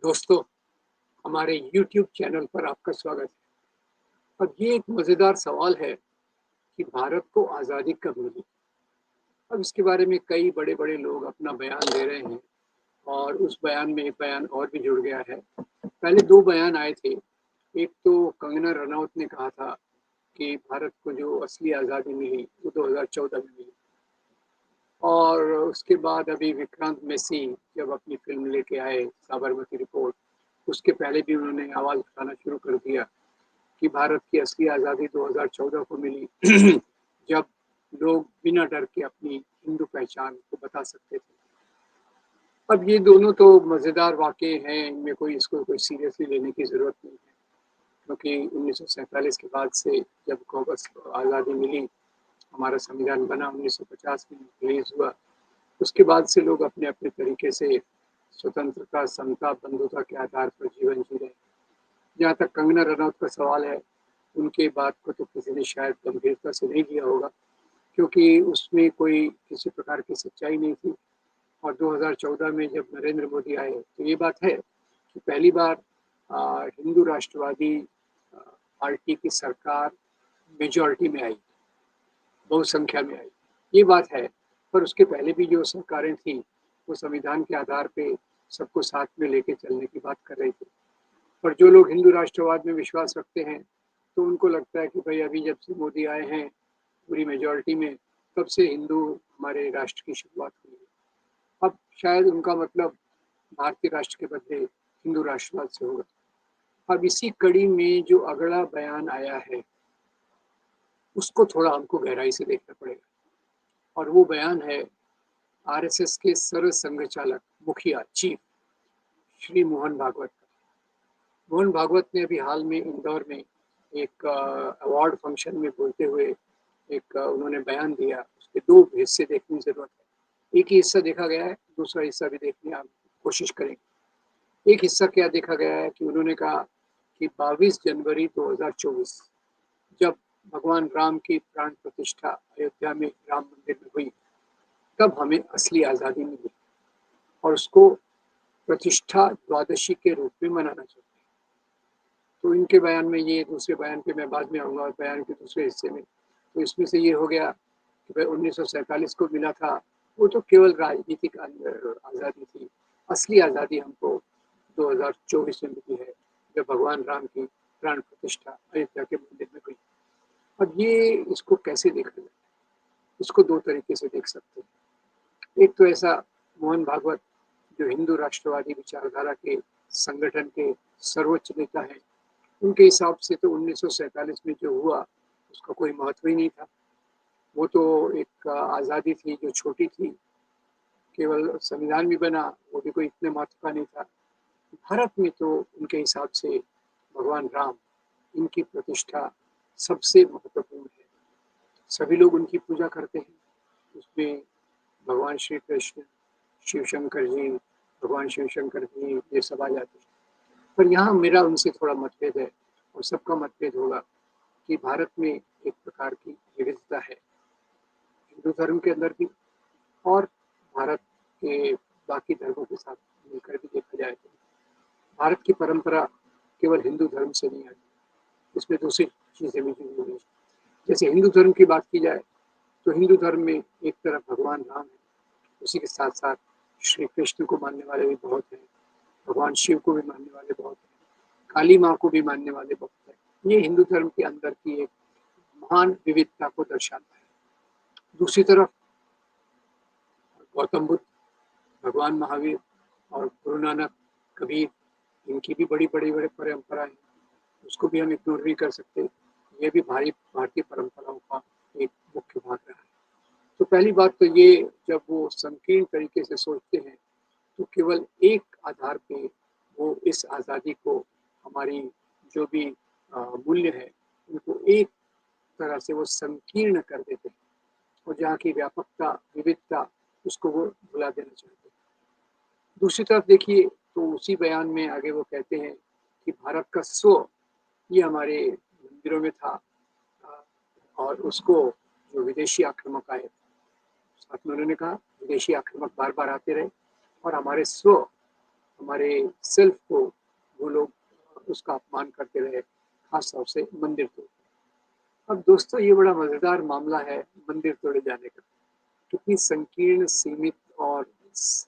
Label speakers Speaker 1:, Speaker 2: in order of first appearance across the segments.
Speaker 1: दोस्तों, हमारे YouTube channel पर आपका स्वागत है। अब ये एक मज़ेदार सवाल है कि भारत को आज़ादी कब मिली? अब इसके बारे में कई बड़े-बड़े लोग अपना बयान दे रहे हैं और उस बयान में एक बयान और भी जुड़ गया है। पहले 2 बयान आए थे। एक तो कंगना रनौत ने कहा था कि भारत को जो असली आज़ादी मिली, वो 2014 में मिली। और उसके बाद अभी विक्रांत मैसी जब अपनी फ़िल्म लेके आए साबरमती रिपोर्ट, उसके पहले भी उन्होंने आवाज़ उठाना शुरू कर दिया कि भारत की असली आज़ादी 2014 को मिली जब लोग बिना डर के अपनी हिंदू पहचान को बता सकते थे। अब ये दोनों तो मज़ेदार वाक़ये हैं, इनमें इसको कोई सीरियसली लेने की ज़रूरत नहीं है, क्योंकि 1947 के बाद से जब को बस आज़ादी मिली, हमारा संविधान बना 1950 में रिलीज़ हुआ, उसके बाद से लोग अपने-अपने तरीके से स्वतंत्रता, समता, बंधुता के आधार पर जीवन जी रहे हैं। जहाँ तक कंगना रनौत का सवाल है, उनके बात को तो किसी ने शायद गंभीरता से नहीं लिया होगा, क्योंकि उसमें कोई किसी प्रकार की सच्चाई नहीं थी। और 2014 में जब नरेंद्र मोदी आए, तो ये बात है कि पहली बार हिंदू राष्ट्रवादी अ, पार्टी की सरकार मेजॉरिटी में आई, बहुसंख्या में आई। ये बात है, पर उसके पहले भी जो सरकारें थीं, वो संविधान के आधार पे सबको साथ में लेके चलने की बात कर रही थी। पर जो लोग हिंदू राष्ट्रवाद में विश्वास रखते हैं, तो उनको लगता है कि भई अभी जब से मोदी आए हैं, पूरी मेजॉरिटी में, तब से हिंदू हमारे राष्ट्र की शुरुआत हुई है। अब शायद उनका मतलब भारतीय राष्ट्र के बदले हिंदू राष्ट्रवाद से होगा। अब इसी कड़ी में जो अगला बयान आया है, उसको थोड़ा हमको गहराई से देखना पड़ेगा और वो बयान है आरएसएस के सर्व संघ चालक, मुखिया, चीफ श्री मोहन भागवत का। मोहन भागवत ने अभी हाल में इंदौर में एक अवार्ड फंक्शन में बोलते हुए एक उन्होंने बयान दिया। उसके 2 हिस्से देखने की ज़रूरत है। एक ही हिस्सा देखा गया है, दूसरा हिस्सा भी देखने आप कोशिश करेंगे। एक हिस्सा क्या देखा गया है कि उन्होंने कहा कि 22 जनवरी 2024 जब भगवान राम की प्राण प्रतिष्ठा अयोध्या में राम मंदिर में हुई, तब हमें असली आज़ादी मिली और उसको प्रतिष्ठा द्वादशी के रूप में मनाना चाहिए। तो इनके बयान में ये दूसरे बयान पे मैं बाद में आऊँगा, बयान के दूसरे हिस्से में। तो इसमें से ये हो गया कि भाई 1947 को मिला था, वो तो केवल राजनीतिक आज़ादी थी। असली आज़ादी हमको 2024 में मिली है, जब भगवान राम की प्राण प्रतिष्ठा अयोध्या के मंदिर में हुई। अब ये इसको कैसे देखा जाए? इसको 2 तरीके से देख सकते हैं। एक तो ऐसा मोहन भागवत जो हिंदू राष्ट्रवादी विचारधारा के संगठन के सर्वोच्च नेता हैं, उनके हिसाब से तो 1947 में जो हुआ, उसका कोई महत्व ही नहीं था। वो तो एक आज़ादी थी जो छोटी थी, केवल संविधान भी बना, वो भी कोई इतने महत्व का नहीं था। भारत में तो उनके हिसाब से भगवान राम, इनकी प्रतिष्ठा सबसे महत्वपूर्ण है। सभी लोग उनकी पूजा करते हैं, उसमें भगवान श्री कृष्ण, शिव शंकर जी, भगवान शिव शंकर जी, ये सब आ जाते हैं। पर यहाँ मेरा उनसे थोड़ा मतभेद है और सबका मतभेद होगा कि भारत में एक प्रकार की विविधता है, हिंदू धर्म के अंदर भी और भारत के बाकी धर्मों के साथ मिलकर भी देखा जाए तो भारत की परंपरा केवल हिंदू धर्म से नहीं आती, इसमें दूसरी चीज़ें भी जुड़ी हुई हैं। जैसे हिंदू धर्म की बात की जाए, तो हिंदू धर्म में एक तरफ भगवान राम है, उसी के साथ-साथ श्री कृष्ण को मानने वाले भी बहुत हैं, भगवान शिव को भी मानने वाले बहुत हैं, काली माँ को भी मानने वाले बहुत हैं। ये हिंदू धर्म के अंदर की एक महान विविधता को दर्शाता है। दूसरी तरफ गौतम बुद्ध, भगवान महावीर और गुरु नानक, कबीर, इनकी भी बड़ी-बड़ी परंपरा है, उसको भी हम इग्नोर नहीं कर सकते। ये भी भारतीय परंपराओं का एक मुख्य भाग रहा है। तो पहली बात तो ये, जब वो संकीर्ण तरीके से सोचते हैं, तो केवल एक आधार पे वो इस आज़ादी को, हमारी जो भी मूल्य है, उनको एक तरह से वो संकीर्ण कर देते हैं और जहाँ की व्यापकता, विविधता, उसको वो भुला देना चाहते हैं। दूसरी तरफ देखिए, तो उसी बयान में आगे वो कहते हैं कि भारत का स्व, ये हमारे मंदिरों में था अ, और उसको जो विदेशी आक्रामक आए, साथ में उन्होंने कहा विदेशी आक्रामक बार-बार आते रहे और हमारे स्व, हमारे सेल्फ को वो लोग उसका अपमान करते रहे, खास तौर से मंदिर तोड़। अब दोस्तों ये बड़ा मज़ेदार मामला है मंदिर तोड़े जाने का। कितनी संकीर्ण, सीमित और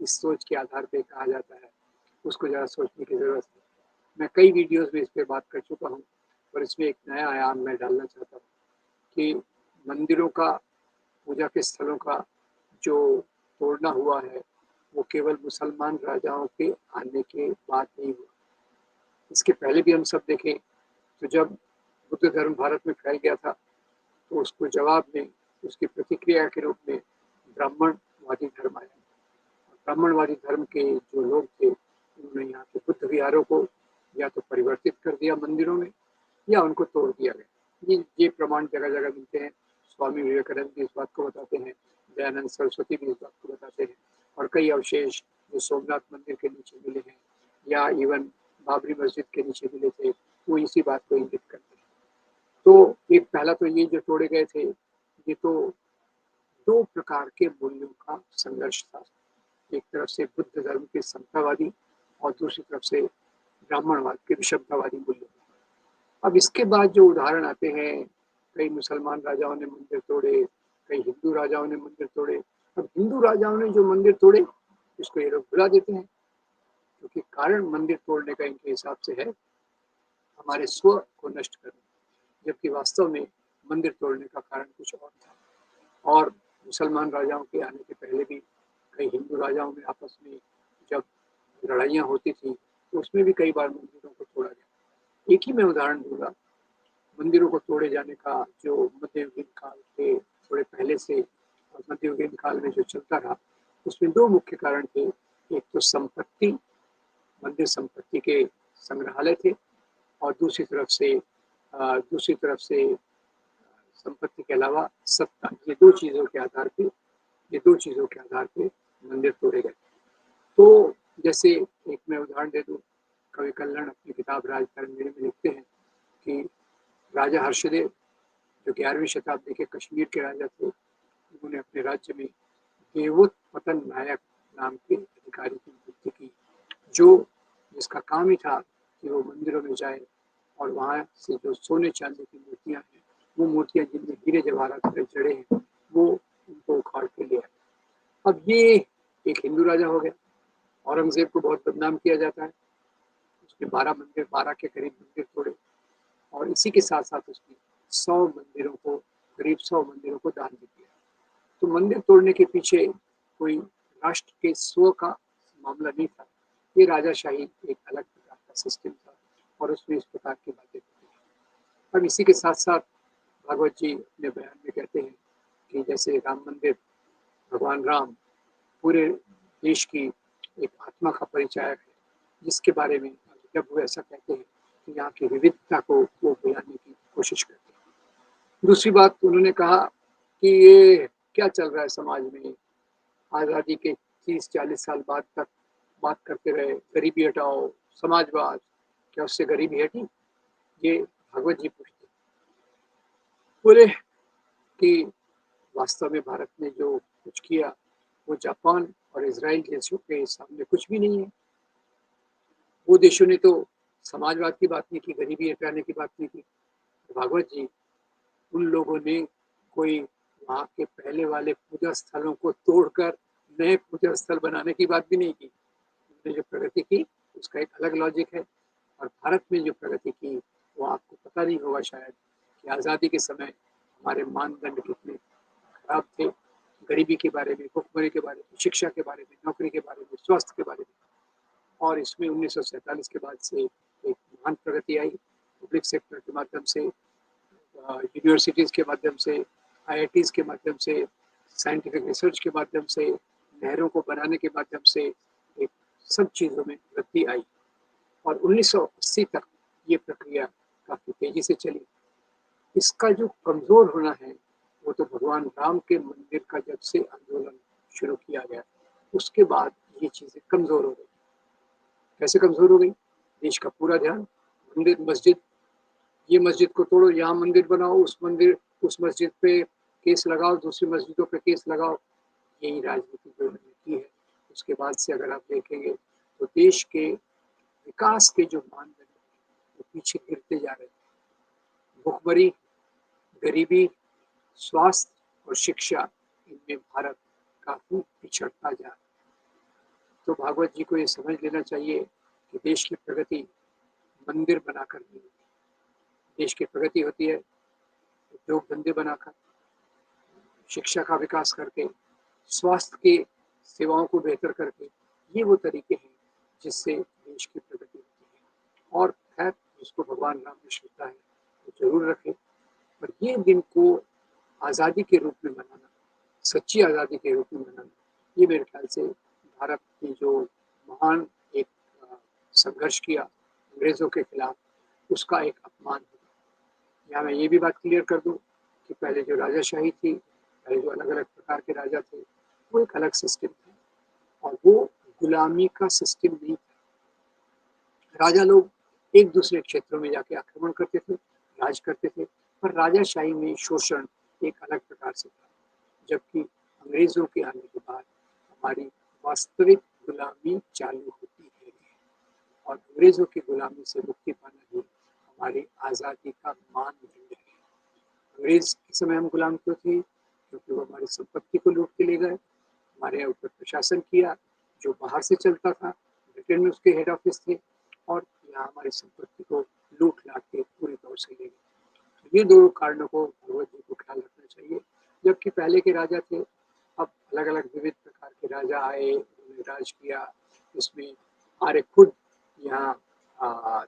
Speaker 1: इस सोच के आधार पे कहा जाता है, उसको ज़रा सोचने की ज़रूरत है। मैं कई वीडियोज़ में इस पे बात कर चुका हूँ और इसमें एक नया आयाम मैं डालना चाहता हूँ कि मंदिरों का, पूजा के स्थलों का जो तोड़ना हुआ है, वो केवल मुसलमान राजाओं के आने के बाद नहीं हुआ। इसके पहले भी हम सब देखें तो जब बुद्ध धर्म भारत में फैल गया था, तो उसको जवाब में, उसकी प्रतिक्रिया के रूप में ब्राह्मणवादी धर्म आया। ब्राह्मणवादी धर्म के जो लोग थे, उन्होंने यहाँ के बुद्ध विहारों को या तो परिवर्तित कर दिया मंदिरों में या उनको तोड़ दिया गया। ये प्रमाण जगह-जगह मिलते हैं। स्वामी विवेकानंद भी इस बात को बताते हैं, दयानंद सरस्वती भी इस बात को बताते हैं और कई अवशेष जो सोमनाथ मंदिर के नीचे मिले हैं या इवन बाबरी मस्जिद के नीचे मिले थे, वो इसी बात को इंगित करते हैं। तो एक पहला तो ये जो तोड़े गए थे, ये तो 2 प्रकार के मूल्यों का संघर्ष था। एक तरफ से बुद्ध धर्म के समतावादी और दूसरी तरफ से ब्राह्मणवाद के विषमतावादी मूल्य। अब इसके बाद जो उदाहरण आते हैं, कई मुसलमान राजाओं ने मंदिर तोड़े, कई हिंदू राजाओं ने मंदिर तोड़े। अब हिंदू राजाओं ने जो मंदिर तोड़े, उसको ये लोग भुला देते हैं, क्योंकि कारण मंदिर तोड़ने का इनके हिसाब से है हमारे स्व को नष्ट करना, जबकि वास्तव में मंदिर तोड़ने का कारण कुछ और था। और मुसलमान राजाओं के आने के पहले भी कई हिंदू राजाओं में आपस में जब लड़ाइयाँ होती थी, तो उसमें भी कई बार मंदिरों को तोड़ा गया। एक ही मैं उदाहरण दूँगा, मंदिरों को तोड़े जाने का जो मध्ययुगीन काल के थोड़े पहले से और मध्ययुगीन काल में जो चलता रहा, उसमें 2 मुख्य कारण थे। एक तो संपत्ति, मंदिर संपत्ति के संग्रहालय थे और दूसरी तरफ से संपत्ति के अलावा सत्ता। ये 2 चीज़ों के आधार पे मंदिर तोड़े गए। तो जैसे एक मैं उदाहरण दे दूँ, कवि कल्हण अपनी किताब राजतरंगिणी में लिखते हैं कि राजा हर्षदेव जो 11वीं शताब्दी के कश्मीर के राजा थे, उन्होंने अपने राज्य में देवोत्पतन नायक नाम के अधिकारी की नियुक्ति की, जिसका काम ही था कि वो मंदिरों में जाए और वहाँ से जो सोने चांदी की मूर्तियाँ हैं, वो मूर्तियाँ जिनमें हीरे जवाहरात जड़े हैं, वो उनको उखाड़ के ले आए। अब ये एक हिंदू राजा हो गया। औरंगज़ेब को बहुत बदनाम किया जाता है, उसने 12 के करीब मंदिर तोड़े और इसी के साथ-साथ उसने 100 मंदिरों को दान भी दिया। तो मंदिर तोड़ने के पीछे कोई राष्ट्र के स्व का मामला नहीं था। ये राजाशाही एक अलग प्रकार का सिस्टम था और उसमें इस प्रकार की बातें होती हैं। अब इसी के साथ-साथ भागवत जी अपने बयान में कहते हैं कि जैसे राम मंदिर, भगवान राम पूरे देश की एक आत्मा का परिचायक है, जिसके बारे में जब वो ऐसा कहते हैं कि यहाँ की विविधता को वो बयाने की कोशिश करते हैं। दूसरी बात उन्होंने कहा कि ये क्या चल रहा है समाज में, आज़ादी के 30-40 साल बाद तक बात करते रहे, गरीबी हटाओ, समाजवाद, क्या उससे गरीबी हटी? ये भागवत जी पूछते हैं। बोले कि वास्तव में भारत ने जो कुछ किया, वो जापान और इज़राइल देशों के सामने कुछ भी नहीं है। वो देशों ने तो समाजवाद की बात नहीं की, गरीबी हटाने की बात नहीं की। भागवत जी, उन लोगों ने कोई वहाँ के पहले वाले पूजा स्थलों को तोड़कर नए पूजा स्थल बनाने की बात भी नहीं की। उन्होंने जो प्रगति की, उसका एक अलग लॉजिक है। और भारत में जो प्रगति की, वो आपको पता नहीं होगा शायद कि आज़ादी के समय हमारे मानदंड कितने खराब थे। गरीबी के बारे में, भुखमरी के बारे में, शिक्षा के बारे में, नौकरी के बारे में, स्वास्थ्य के बारे में। और इसमें 1947 के बाद से एक महान प्रगति आई। पब्लिक सेक्टर के माध्यम से, यूनिवर्सिटीज़ के माध्यम से, आईआईटीज़ के माध्यम से, साइंटिफिक रिसर्च के माध्यम से, नहरों को बनाने के माध्यम से एक सब चीज़ों में वृद्धि आई और 1980 तक ये प्रक्रिया काफ़ी तेज़ी से चली। इसका जो कमज़ोर होना है, वो तो भगवान राम के मंदिर का जब से आंदोलन शुरू किया गया, उसके बाद ये चीज़ें कमज़ोर हो गई। कैसे कमज़ोर हो गई? देश का पूरा ध्यान मंदिर, मस्जिद, ये मस्जिद को तोड़ो, यहाँ मंदिर बनाओ, उस मस्जिद पे केस लगाओ, दूसरी मस्जिदों पे केस लगाओ। यही राजनीति जो उन्होंने की है, उसके बाद से अगर आप देखेंगे तो देश के विकास के जो मानदंड हैं, वो पीछे गिरते जा रहे हैं। भुखमरी, गरीबी, स्वास्थ्य और शिक्षा, इनमें भारत काफ़ी पिछड़ता जा रहा है। तो भागवत जी को ये समझ लेना चाहिए कि देश की प्रगति मंदिर बनाकर नहीं होती। देश की प्रगति होती है उद्योग धंधे बनाकर, शिक्षा का विकास करके, स्वास्थ्य के सेवाओं को बेहतर करके। ये वो तरीके हैं जिससे देश की प्रगति होती है। और खैर, जिसको भगवान राम में श्रद्धा है वो जरूर रखे। पर ये दिन को आज़ादी के रूप में मनाना, सच्ची आज़ादी के रूप में मनाना, ये मेरे ख्याल से भारत की जो महान एक संघर्ष किया अंग्रेज़ों के खिलाफ, उसका एक अपमान है। यहाँ मैं ये भी बात क्लियर कर दूँ कि पहले जो राजाशाही थी, पहले जो अलग-अलग प्रकार के राजा थे, वो एक अलग सिस्टम था और वो गुलामी का सिस्टम नहीं था। राजा लोग एक दूसरे क्षेत्रों में जाके आक्रमण करते थे, राज करते थे, पर राजाशाही में शोषण एक अलग प्रकार से था। जबकि अंग्रेज़ों के आने के बाद हमारी वास्तविक गुलामी चालू होती है और अंग्रेज़ों की गुलामी से मुक्ति पाना ही हमारी आज़ादी का मानदंड है। अंग्रेज के समय हम गुलाम क्यों थे? क्योंकि वो हमारी संपत्ति को लूट के ले गए, हमारे ऊपर प्रशासन किया जो बाहर से चलता था, ब्रिटेन में उसके हेड ऑफिस थे और यहाँ हमारी संपत्ति को लूट लाट के पूरी तौर से ले गए। तो ये दो कारणों को भगवत जी को ख्याल रखना चाहिए। जबकि पहले के राजा थे, अब अलग अलग विविध प्रकार के राजा आए, उन्होंने राज किया। इसमें आर्य खुद यहाँ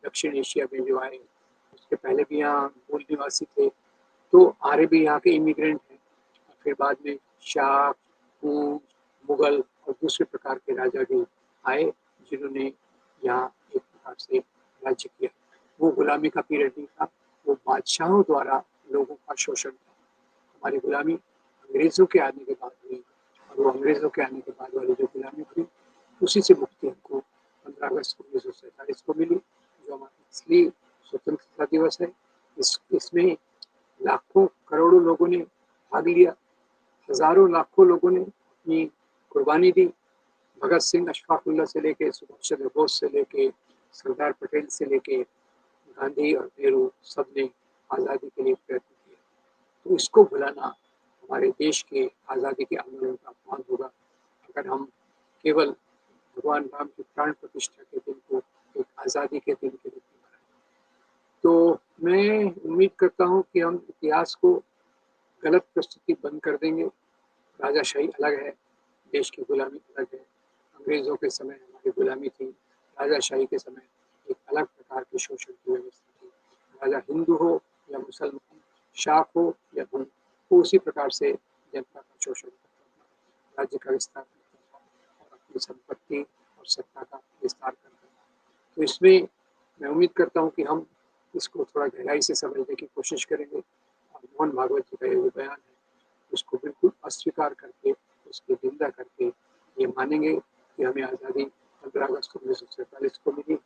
Speaker 1: दक्षिण एशिया में जो आए, उसके पहले भी यहाँ मूल निवासी थे, तो आर्य भी यहाँ के इमिग्रेंट हैं। और फिर बाद में शाह, हूण, मुगल और दूसरे प्रकार के राजा भी आए जिन्होंने यहाँ एक प्रकार से राज्य किया। वो गुलामी का पीरियड नहीं था, वो बादशाहों द्वारा लोगों का शोषण था। हमारी गुलामी अंग्रेज़ों के आने के बाद हुई और वो अंग्रेज़ों के आने के बाद वाली जो गुलामी थी, उसी से मुक्ति हमको 15 अगस्त 1947 को मिली, जो हमारा असली स्वतंत्रता दिवस है। इसमें लाखों करोड़ों लोगों ने भाग लिया, हजारों लाखों लोगों ने अपनी कुर्बानी दी। भगत सिंह, अशफाकुल्ला से लेके सुभाष चंद्र बोस से लेके सरदार पटेल से लेके गांधी और नेहरू, सब ने आज़ादी के लिए प्रयत्न किया। तो इसको भुलाना हमारे देश के आज़ादी के आंदोलन का अपमान होगा अगर हम केवल भगवान राम की प्राण प्रतिष्ठा के दिन को एक आज़ादी के दिन के रूप में मनाएं। तो मैं उम्मीद करता हूँ कि हम इतिहास को गलत प्रस्तुति बंद कर देंगे। राजाशाही अलग है, देश की गुलामी अलग है। अंग्रेज़ों के समय हमारी गुलामी थी, राजाशाही के समय एक अलग प्रकार की शोषण की व्यवस्था थी। राजा हिंदू हो या मुसलमान, शाह हो या हूँ, वो उसी प्रकार से जनता का शोषण करता था, राज्य का विस्तार करता था और अपनी संपत्ति और सत्ता का विस्तार करता था। तो इसमें मैं उम्मीद करता हूँ कि हम इसको थोड़ा गहराई से समझने की कोशिश करेंगे और मोहन भागवत जी का ये जो बयान है उसको बिल्कुल अस्वीकार करके, उसकी निंदा करके ये मानेंगे कि हमें आज़ादी 15 अगस्त 1947 को मिली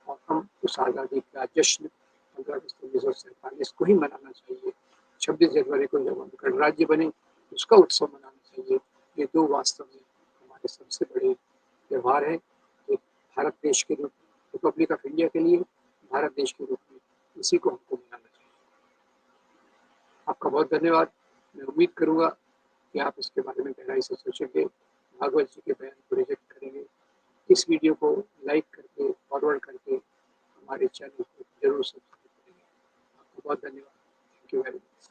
Speaker 1: और हम उस आज़ादी का जश्न 15 अगस्त 1947 को ही मनाना चाहिए। 26 जनवरी को जब हम गणराज्य बने उसका उत्सव मनाना चाहिए। ये दो वास्तव में हमारे सबसे बड़े त्यौहार हैं। एक भारत देश के रूप में, रिपब्लिक ऑफ इंडिया के लिए भारत देश के रूप में, इसी को हमको मनाना चाहिए। आपका बहुत धन्यवाद। मैं उम्मीद करूँगा कि आप इसके बारे में गहराई से सोचेंगे, भागवत जी के बयान को रिजेक्ट करेंगे। इस वीडियो को लाइक करके, फॉरवर्ड करके हमारे चैनल को जरूर सब्सक्राइब करेंगे। आपका बहुत धन्यवाद। Thank you very much.